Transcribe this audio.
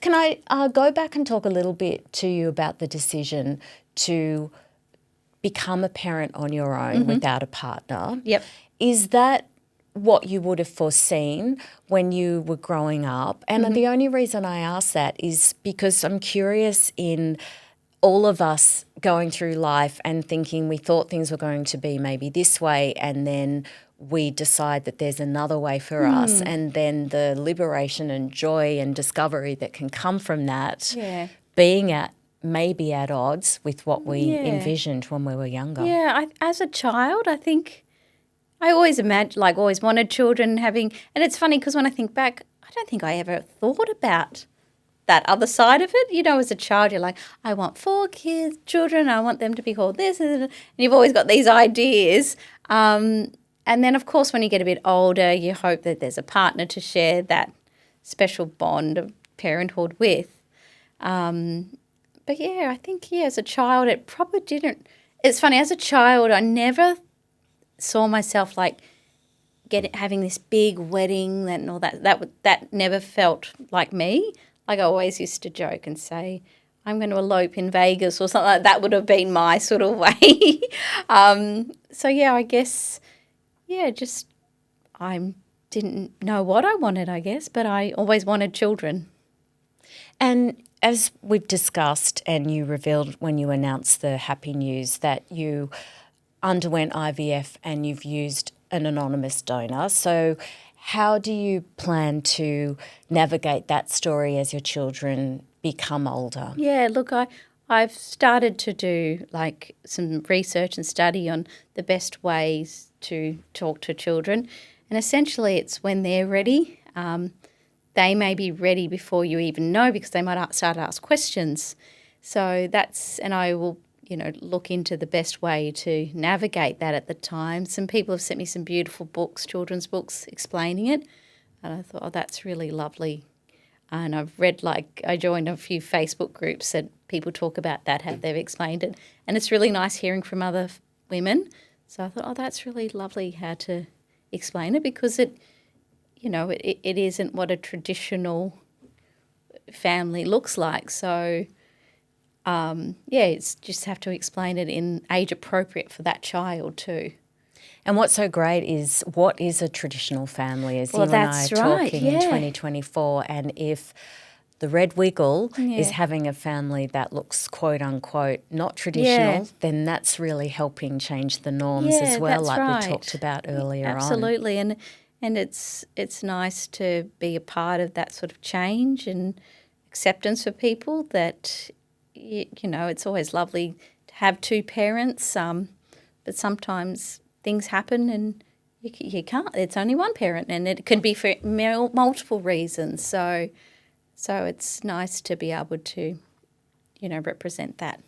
Can I go back and talk a little bit to you about the decision to become a parent on your own without a partner? Yep. Is that what you would have foreseen when you were growing up? And the only reason I ask that is because I'm curious in all of us going through life and thinking we thought things were going to be maybe this way, and then we decide that there's another way for us, and then the liberation and joy and discovery that can come from that, being maybe at odds with what we envisioned when we were younger. Yeah, as a child, I think I always imagined, always wanted children having, and it's funny because when I think back, I don't think I ever thought about that other side of it. As a child, you're like, I want 4 children, I want them to be called this, and you've always got these ideas. And then, of course, when you get a bit older, you hope that there's a partner to share that special bond of parenthood with. But, yeah, I think, as a child, it probably didn't. It's funny, as a child, I never saw myself, having this big wedding and all that. That never felt like me. I always used to joke and say, I'm going to elope in Vegas or something like that. Would have been my sort of way. So, I guess... just I didn't know what I wanted, I guess, but I always wanted children. And as we've discussed and you revealed when you announced the happy news that you underwent IVF and you've used an anonymous donor, so how do you plan to navigate that story as your children become older? Yeah, look, I've started to do some research and study on the best ways to talk to children, and essentially it's when they're ready. They may be ready before you even know because they might start to ask questions. So and I will, look into the best way to navigate that at the time. Some people have sent me some beautiful books, children's books explaining it, and I thought, that's really lovely. And I've read, I joined a few Facebook groups that people talk about that, how they've explained it. And it's really nice hearing from other women. So I thought, that's really lovely how to explain it because it isn't what a traditional family looks like. So, it's just have to explain it in age appropriate for that child too. And what's so great is what is a traditional family, as you and I are talking in 2024, and if the Red Wiggle is having a family that looks quote unquote not traditional, then that's really helping change the norms as well, we talked about earlier on. Absolutely, and it's nice to be a part of that sort of change and acceptance for people that, it's always lovely to have 2 parents, but sometimes things happen and you can't. It's only one parent, and it can be for multiple reasons. So it's nice to be able to, represent that.